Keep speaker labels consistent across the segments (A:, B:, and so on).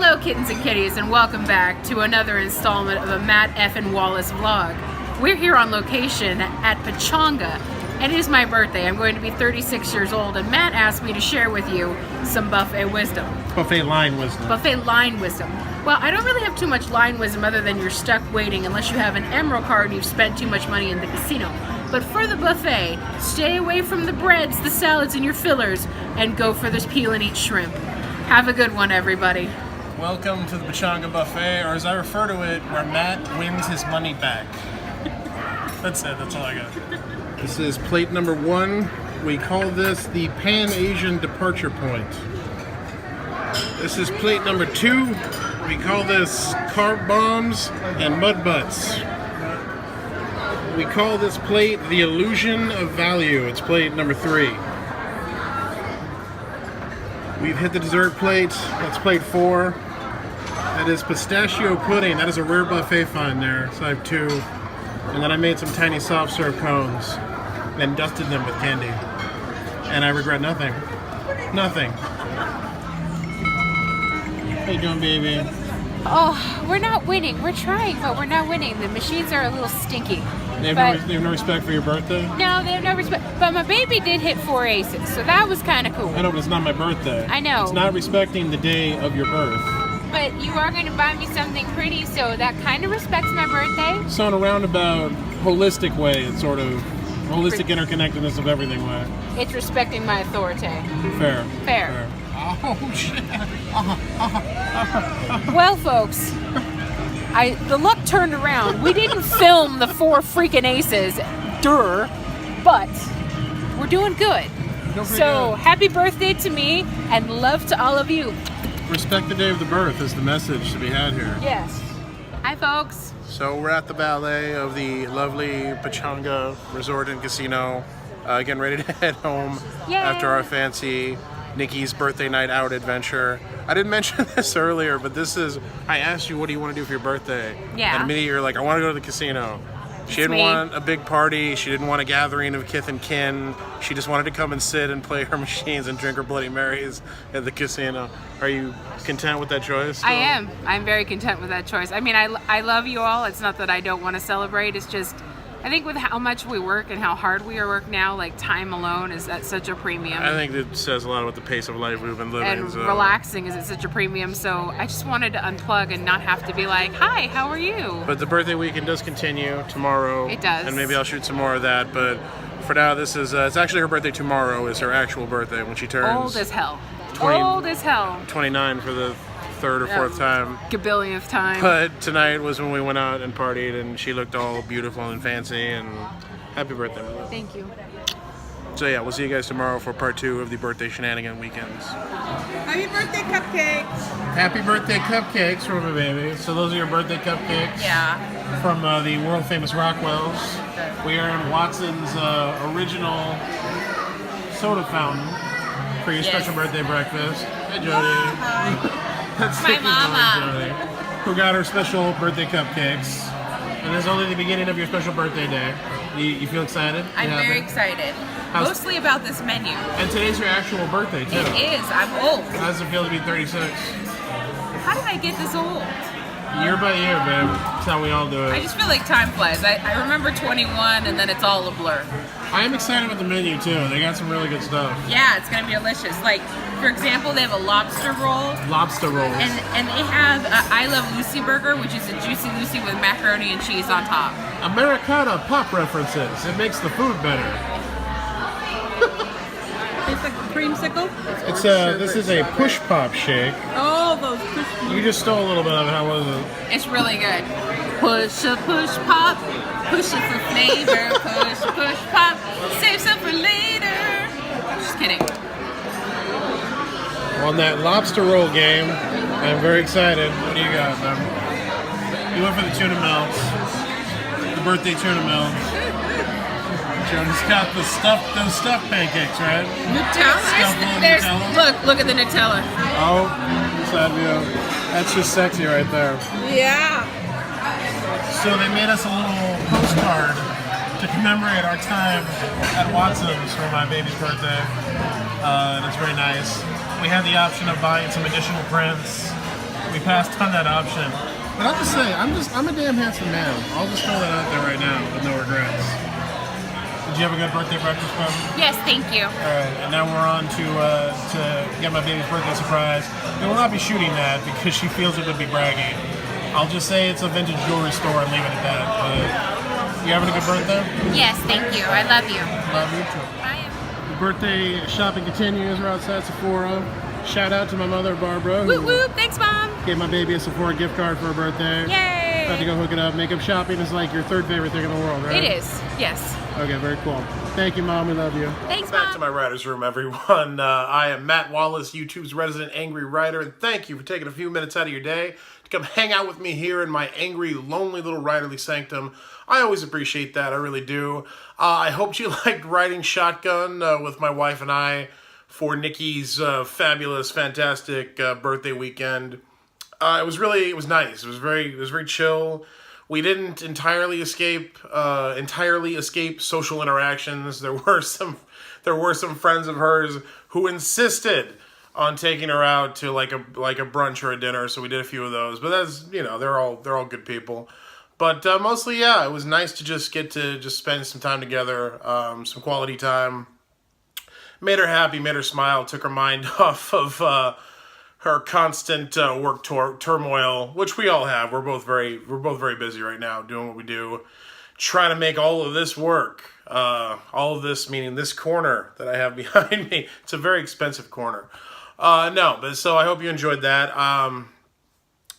A: Hello kittens and kitties, and welcome back to another installment of a Matt F. and Wallace vlog. We're here on location at Pechanga, and it is my birthday. I'm going to be 36 years old, and Matt asked me to share with you some buffet wisdom.
B: Buffet line wisdom.
A: Buffet line wisdom. Well, I don't really have too much line wisdom other than you're stuck waiting unless you have an Emerald card and you've spent too much money in the casino. But for the buffet, stay away from the breads, the salads, and your fillers, and go for this peel and eat shrimp. Have a good one, everybody.
B: Welcome to the Pechanga Buffet, or as I refer to it, where Matt wins his money back. That's it, that's all I got. This is plate number 1. We call this the Pan-Asian Departure Point. This is plate number 2. We call this Carb Bombs and Mud Butts. We call this plate the Illusion of Value. It's plate number 3. We've hit the dessert plate. That's plate 4. That is pistachio pudding. That is a rare buffet find there. So I have 2. And then I made some tiny soft serve cones and dusted them with candy. And I regret nothing. Nothing. How you doing, baby?
A: Oh, we're not winning. We're trying, but we're not winning. The machines are a little stinky.
B: They have no respect for your birthday?
A: No, they have no respect. But my baby did hit 4 aces, so that was kind of cool.
B: I know, but it's not my birthday.
A: I know.
B: It's not respecting the day of your birth.
A: But you are going to buy me something pretty, so that kind of respects my birthday.
B: So in a roundabout, holistic way, it's sort of holistic interconnectedness of everything way.
A: It's respecting my authority.
B: Fair.
A: Fair.
B: Oh, shit.
A: Well, folks, the luck turned around. We didn't film the 4 freaking aces, but we're doing good. So happy birthday to me and love to all of you.
B: Respect the day of the birth is the message to be had here.
A: Yes. Hi, folks.
B: So we're at the ballet of the lovely Pechanga Resort and Casino, getting ready to head home after our fancy Nikki's birthday night out adventure. I didn't mention this earlier, but I asked you, what do you want to do for your birthday?
A: Yeah.
B: And immediately you're like, I want to go to the casino. She didn't want a big party. She didn't want a gathering of kith and kin. She just wanted to come and sit and play her machines and drink her Bloody Marys at the casino. Are you content with that choice?
A: I am. I'm very content with that choice. I mean, I love you all. It's not that I don't want to celebrate. It's just, I think with how much we work and how hard we work now, like time alone is at such a premium.
B: I think it says a lot about the pace of life we've been living.
A: And relaxing is at such a premium, so I just wanted to unplug and not have to be like, hi, how are you?
B: But the birthday weekend does continue tomorrow.
A: It does.
B: And maybe I'll shoot some more of that, but for now this is, it's actually her birthday tomorrow is her actual birthday when she turns.
A: Old as hell. Old as hell.
B: 29 for the 3rd or 4th time.
A: Gabillionth time.
B: But tonight was when we went out and partied and she looked all beautiful and fancy, and happy birthday, my love.
A: Thank you.
B: So yeah, we'll see you guys tomorrow for part 2 of the birthday shenanigan weekends.
C: Happy birthday, cupcakes!
B: Happy birthday cupcakes from my baby. So those are your birthday cupcakes?
A: Yeah.
B: From the world famous Rockwells. We are in Watson's original soda fountain for your special birthday breakfast. Hey, Jody.
C: Hi.
B: That's
A: My
B: Nikki's
A: mama.
B: daughter, Jody, who got her special birthday cupcakes. And this is only the beginning of your special birthday day. You feel excited?
C: I'm very excited. Mostly about this menu.
B: And today's your actual birthday, too.
C: It is. I'm old.
B: How does it feel to be 36?
C: How did I get this old?
B: Year by year, babe. That's how we all do
C: I
B: it.
C: just feel like time flies. I remember 21 and then it's all a blur.
B: I am excited about the menu, too. They got some really good stuff.
C: Yeah, it's going to be delicious. Like, for example, they have a lobster roll.
B: Lobster rolls.
C: And they have a I Love Lucy burger, which is a Juicy Lucy with macaroni and cheese on top.
B: Americana pop references. It makes the food better.
C: It's like a creamsicle.
B: This is a push pop shake.
C: Oh, those push.
B: You just stole a little bit of it. How was it?
C: It's really good. Push a push pop. Push it for flavor. Push pop. Save some for later. Just kidding.
B: On that lobster roll game, I'm very excited. What do you got, man? You went for the tuna melts. The birthday tuna melts. Jody's got those stuffed pancakes, right?
C: Nutella. Look at the Nutella.
B: Oh, Savio. That's just sexy right there.
C: Yeah.
B: So they made us a little postcard to commemorate our time at Watson's for my baby's birthday. And it's very nice. We had the option of buying some additional prints We passed on that option. But I'll just say, I'm a damn handsome man. I'll just throw that out there right now with no regrets. Did you have a good birthday breakfast, Mom?
C: Yes, thank you.
B: Alright, and now we're on to get my baby's birthday surprise. We will not be shooting that because she feels it would be bragging. I'll just say it's a vintage jewelry store and leave it at that. But you having a good birthday?
C: Yes, thank you. I love you.
B: Love you too.
C: Bye.
B: The birthday shopping continues. We're outside Sephora. Shout out to my mother, Barbara.
C: Whoop whoop. Thanks, Mom.
B: Gave my baby a Sephora gift card for her birthday.
C: Yay.
B: About to go hook it up. Makeup shopping is like your third favorite thing in the world, right?
C: It is. Yes.
B: Okay, very cool. Thank you, Mom. We love you.
C: Thanks,
B: Back
C: Mom.
B: to my writer's room, everyone. I am Matt Wallace, YouTube's resident angry writer, and thank you for taking a few minutes out of your day to come hang out with me here in my angry, lonely little writerly sanctum. I always appreciate that. I really do. I hope you liked riding shotgun with my wife and I for Nikki's fabulous, fantastic birthday weekend. It was nice. It was very chill. We didn't entirely escape social interactions. There were some friends of hers who insisted on taking her out to like a brunch or a dinner. So we did a few of those. But that's, they're all good people. But mostly, yeah, it was nice to just get to spend some time together, some quality time. Made her happy, made her smile, took her mind off of her constant work turmoil, which we all have. We're both very busy right now doing what we do, trying to make all of this work. All of this, meaning this corner that I have behind me. It's a very expensive corner. So I hope you enjoyed that.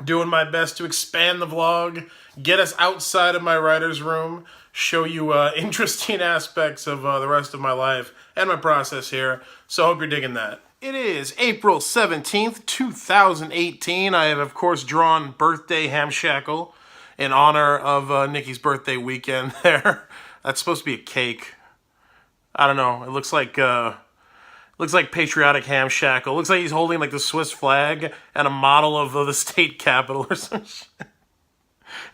B: Doing my best to expand the vlog, get us outside of my writer's room, show you interesting aspects of the rest of my life and my process here. So I hope you're digging that. It is April 17th, 2018. I have, of course, drawn birthday hamshackle in honor of Nikki's birthday weekend there. That's supposed to be a cake. I don't know. It looks like patriotic hamshackle. It looks like he's holding like the Swiss flag and a model of the state capitol or some shit.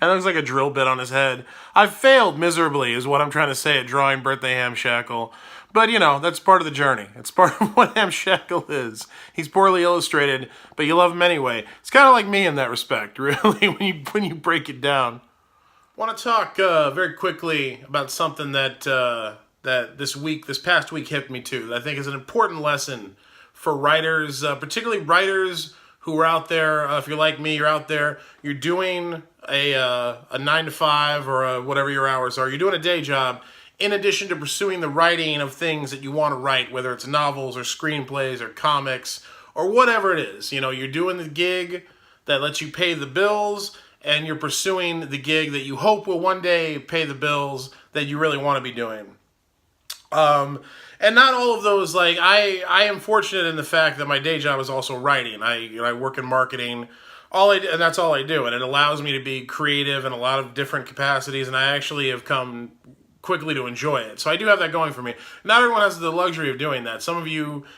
B: And it looks like a drill bit on his head. I failed miserably is what I'm trying to say at drawing birthday hamshackle. But, that's part of the journey. It's part of what hamshackle is. He's poorly illustrated, but you love him anyway. It's kind of like me in that respect, really, when you break it down. I want to talk very quickly about something that this past week hit me to, that I think is an important lesson for writers, particularly writers who are out there. If you're like me, you're out there, you're doing a 9 to 5 or whatever your hours are. You're doing a day job in addition to pursuing the writing of things that you want to write, whether it's novels or screenplays or comics or whatever it is. You're doing the gig that lets you pay the bills, and you're pursuing the gig that you hope will one day pay the bills that you really want to be doing. And not all of those, I am fortunate in the fact that my day job is also writing. I work in marketing, and that's all I do, and it allows me to be creative in a lot of different capacities, and I actually have come quickly to enjoy it. So I do have that going for me. Not everyone has the luxury of doing that.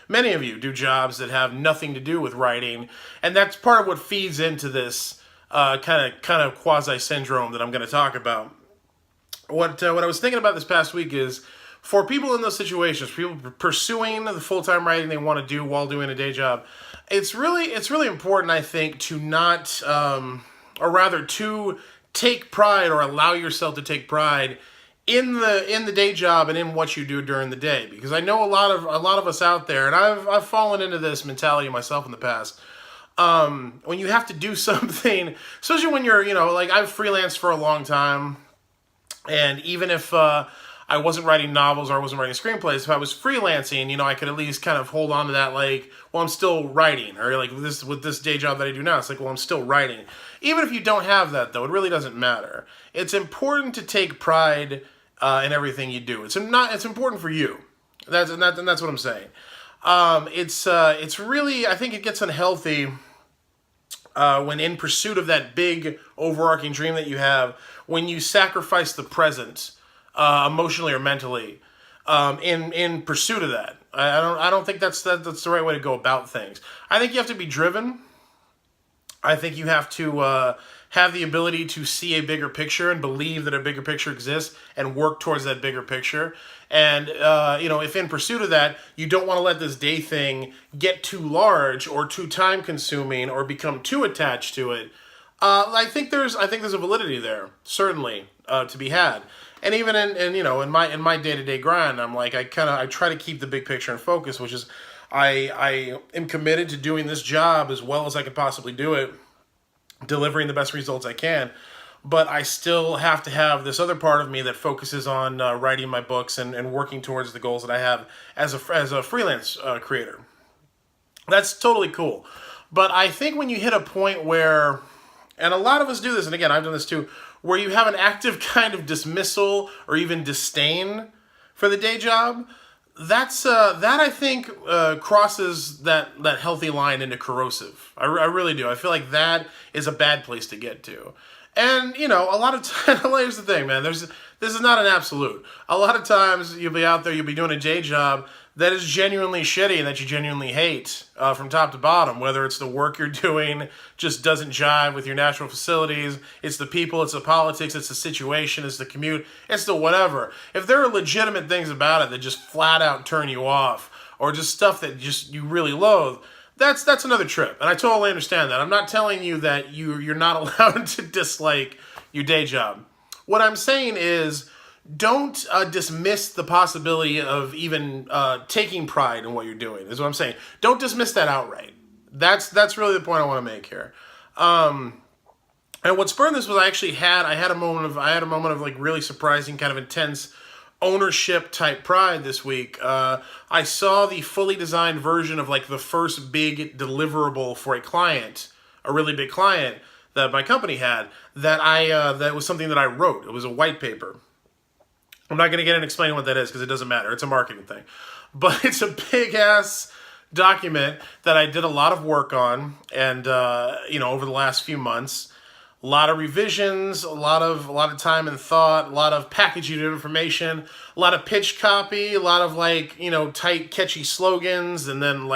B: Many of you do jobs that have nothing to do with writing, and that's part of what feeds into this kind of quasi syndrome that I'm going to talk about. What I was thinking about this past week is, for people in those situations, people pursuing the full-time writing they want to do while doing a day job, it's really important, I think, to not, or rather to take pride or allow yourself to take pride in the day job and in what you do during the day. Because I know a lot of us out there, and I've fallen into this mentality myself in the past. When you have to do something, especially when you're, I've freelanced for a long time, and even if I wasn't writing novels or I wasn't writing screenplays, if I was freelancing, I could at least kind of hold on to that, I'm still writing. Or with this day job that I do now, it's I'm still writing. Even if you don't have that, though, it really doesn't matter. It's important to take pride in everything you do. It's important for you. That's what I'm saying. It's really, I think it gets unhealthy when in pursuit of that big overarching dream that you have, when you sacrifice the present, emotionally or mentally, in pursuit of that. I don't think that's the right way to go about things. I think you have to be driven. I think you have to have the ability to see a bigger picture and believe that a bigger picture exists and work towards that bigger picture. And, if in pursuit of that, you don't want to let this day thing get too large or too time consuming or become too attached to it, I think there's a validity there, certainly, to be had. And even in my day-to-day grind, I'm like, I try to keep the big picture in focus, which is I am committed to doing this job as well as I can possibly do it, delivering the best results I can. But I still have to have this other part of me that focuses on writing my books and working towards the goals that I have as a freelance creator. That's totally cool. But I think when you hit a point where, and a lot of us do this, and again, I've done this too, where you have an active kind of dismissal or even disdain for the day job, that I think crosses that healthy line into corrosive. I really do. I feel like that is a bad place to get to. And, a lot of times, here's the thing, man, this is not an absolute. A lot of times you'll be out there, you'll be doing a day job that is genuinely shitty and that you genuinely hate from top to bottom, whether it's the work you're doing just doesn't jive with your natural facilities, it's the people, it's the politics, it's the situation, it's the commute, it's the whatever. If there are legitimate things about it that just flat out turn you off, or just stuff that just you really loathe, that's another trip, and I totally understand that. I'm not telling you that you're not allowed to dislike your day job. What I'm saying is, don't dismiss the possibility of even taking pride in what you're doing, is what I'm saying. Don't dismiss that outright. That's really the point I want to make here. And what spurred this was I had a moment of like really surprising, kind of intense ownership type pride this week. I saw the fully designed version of like the first big deliverable for a client, a really big client that my company had, that was something that I wrote. It was a white paper. I'm not going to get into explaining what that is because it doesn't matter. It's a marketing thing. But it's a big ass document that I did a lot of work on and over the last few months. A lot of revisions, a lot of time and thought, a lot of packaging of information, a lot of pitch copy, a lot of tight, catchy slogans, and then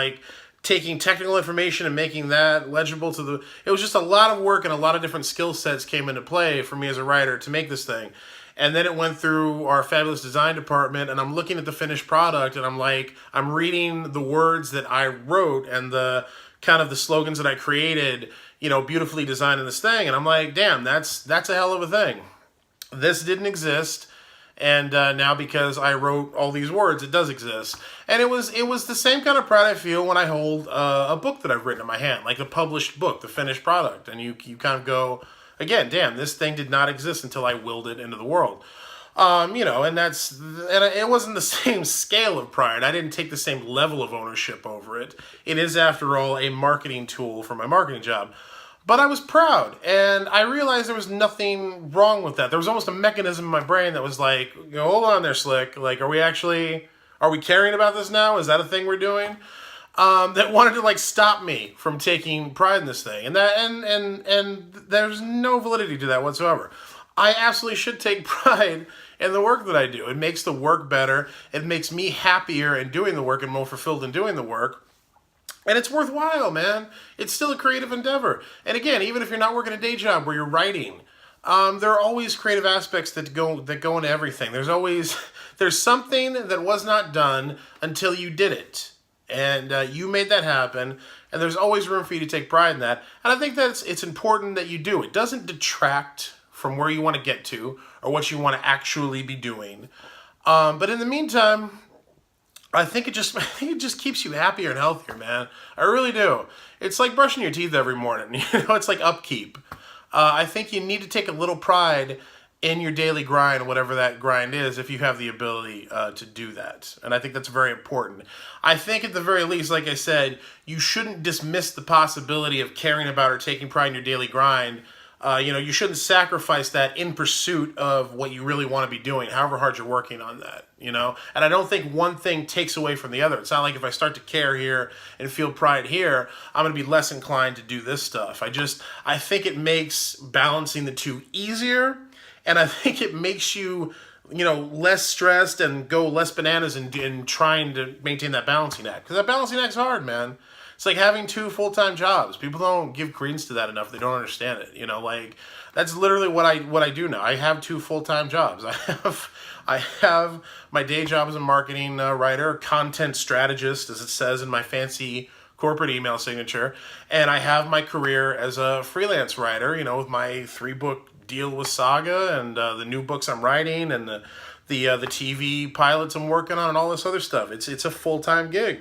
B: taking technical information and making that legible to the. It was just a lot of work and a lot of different skill sets came into play for me as a writer to make this thing. And then it went through our fabulous design department, and I'm looking at the finished product, and I'm reading the words that I wrote and the kind of the slogans that I created, beautifully designed in this thing. And I'm like, damn, that's a hell of a thing. This didn't exist. And now because I wrote all these words, it does exist. And it was the same kind of pride I feel when I hold a book that I've written in my hand, like a published book, the finished product. And you kind of go, again, damn, this thing did not exist until I willed it into the world. And it wasn't the same scale of pride. I didn't take the same level of ownership over it. It is, after all, a marketing tool for my marketing job. But I was proud, and I realized there was nothing wrong with that. There was almost a mechanism in my brain that was like, hold on there, Slick. Are we caring about this now? Is that a thing we're doing? That wanted to stop me from taking pride in this thing. And there's no validity to that whatsoever. I absolutely should take pride in the work that I do. It makes the work better. It makes me happier in doing the work and more fulfilled in doing the work. And it's worthwhile, man. It's still a creative endeavor. And again, even if you're not working a day job where you're writing, there are always creative aspects that go into everything. There's something that was not done until you did it. And you made that happen. And there's always room for you to take pride in that. And I think that it's important that you do. It doesn't detract from where you want to get to or what you want to actually be doing. But in the meantime, I think it just keeps you happier and healthier, man. I really do. It's like brushing your teeth every morning. It's like upkeep. I think you need to take a little pride in your daily grind, whatever that grind is, if you have the ability to do that. And I think that's very important. I think at the very least, like I said, you shouldn't dismiss the possibility of caring about or taking pride in your daily grind. You shouldn't sacrifice that in pursuit of what you really want to be doing, however hard you're working on that, And I don't think one thing takes away from the other. It's not like if I start to care here and feel pride here, I'm going to be less inclined to do this stuff. I think it makes balancing the two easier, and I think it makes you, less stressed and go less bananas in trying to maintain that balancing act. Because that balancing act's hard, man. It's like having 2 full-time jobs. People don't give credence to that enough. They don't understand it. You know, like that's literally what I do now. I have 2 full-time jobs. I have my day job as a marketing writer, content strategist, as it says in my fancy corporate email signature, and I have my career as a freelance writer, you know, with my 3-book deal with Saga and the new books I'm writing and the TV pilots I'm working on and all this other stuff. It's a full-time gig,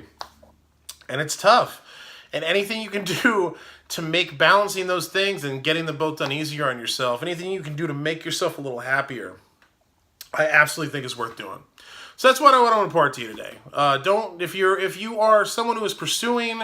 B: and it's tough. And anything you can do to make balancing those things and getting them both done easier on yourself, anything you can do to make yourself a little happier, I absolutely think is worth doing. So that's what I want to impart to you today. If you are someone who is pursuing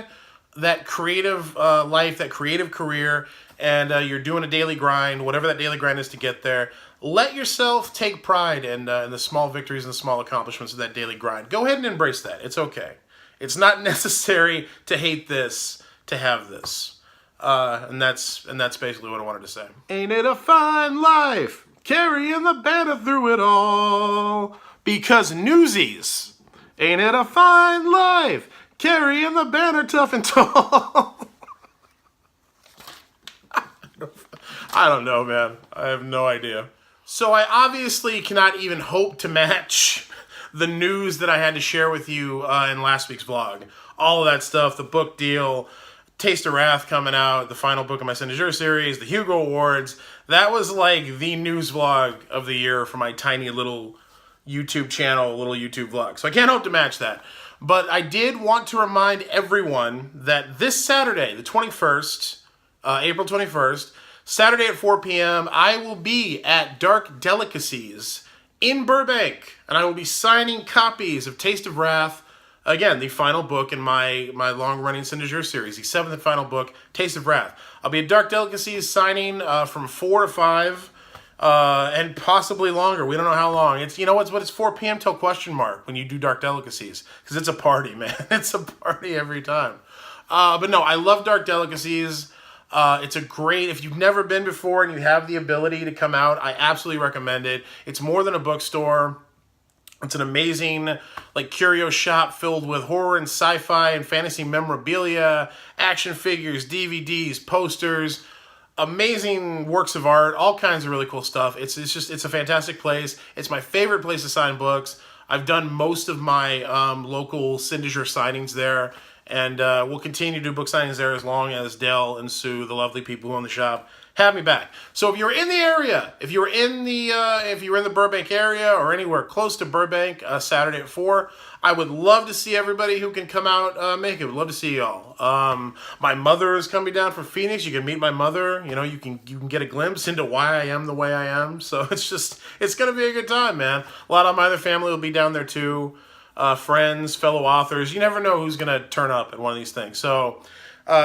B: that creative life, that creative career, and you're doing a daily grind, whatever that daily grind is to get there, let yourself take pride in the small victories and the small accomplishments of that daily grind. Go ahead and embrace that. It's okay. It's not necessary to hate this to have this. And that's basically what I wanted to say. Ain't it a fine life, carrying the banner through it all? Because Newsies, ain't it a fine life, carrying the banner tough and tall? I don't know, man. I have no idea. So I obviously cannot even hope to match the news that I had to share with you in last week's vlog. All of that stuff, the book deal, Taste of Wrath coming out, the final book of my Sin du Jour series, the Hugo Awards. That was like the news vlog of the year for my tiny little YouTube channel, little YouTube vlog. So I can't hope to match that. But I did want to remind everyone that this Saturday, the 21st, April 21st, Saturday at 4 p.m., I will be at Dark Delicacies in Burbank, and I will be signing copies of Taste of Wrath, again, the final book in my long-running Sin du Jour series, the 7th and final book, Taste of Wrath. I'll be at Dark Delicacies signing from 4 to 5, and possibly longer. We don't know how long. It's, you know what, it's 4 p.m. till question mark when you do Dark Delicacies, because it's a party, man. It's a party every time. But no, I love Dark Delicacies. It's a great, if you've never been before and you have the ability to come out, I absolutely recommend it. It's more than a bookstore. It's an amazing, like, curio shop filled with horror and sci-fi and fantasy memorabilia, action figures, DVDs, posters, amazing works of art, all kinds of really cool stuff. It's a fantastic place. It's my favorite place to sign books. I've done most of my local Sin du Jour signings there, and we'll continue to do book signings there as long as Dell and Sue, the lovely people who own the shop, have me back. So if you're in the area, if you're in the Burbank area or anywhere close to Burbank, Saturday at 4, I would love to see everybody who can come out make it. Would love to see y'all. My mother is coming down from Phoenix. You can meet my mother. You know, you can get a glimpse into why I am the way I am. So it's gonna be a good time, man. A lot of my other family will be down there too. Friends, fellow authors. You never know who's gonna turn up at one of these things. So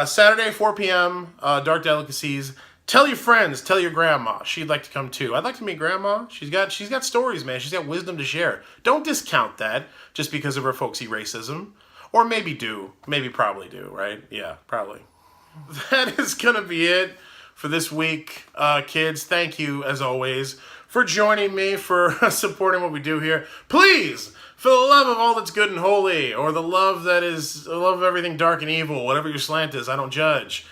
B: Saturday, 4 p.m., Dark Delicacies. Tell your friends, tell your grandma. She'd like to come too. I'd like to meet grandma. She's got stories, man. She's got wisdom to share. Don't discount that just because of her folksy racism. Or maybe do. Maybe probably do, right? Yeah, probably. That is going to be it for this week, kids. Thank you, as always, for joining me, for supporting what we do here. Please, for the love of all that's good and holy, or the love of everything dark and evil, whatever your slant is, I don't judge.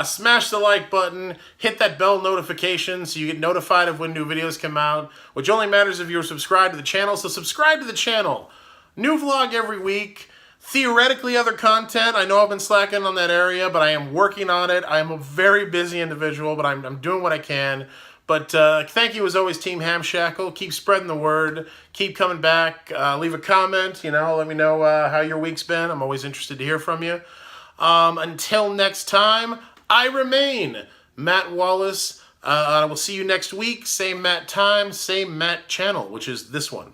B: Smash the like button, hit that bell notification so you get notified of when new videos come out, which only matters if you're subscribed to the channel, so subscribe to the channel. New vlog every week, theoretically other content. I know I've been slacking on that area, but I am working on it. I am a very busy individual, but I'm doing what I can. But thank you as always, Team Hamshackle. Keep spreading the word. Keep coming back. Leave a comment, let me know how your week's been. I'm always interested to hear from you. Until next time, I remain Matt Wallace. I will see you next week. Same Matt time, same Matt channel, which is this one.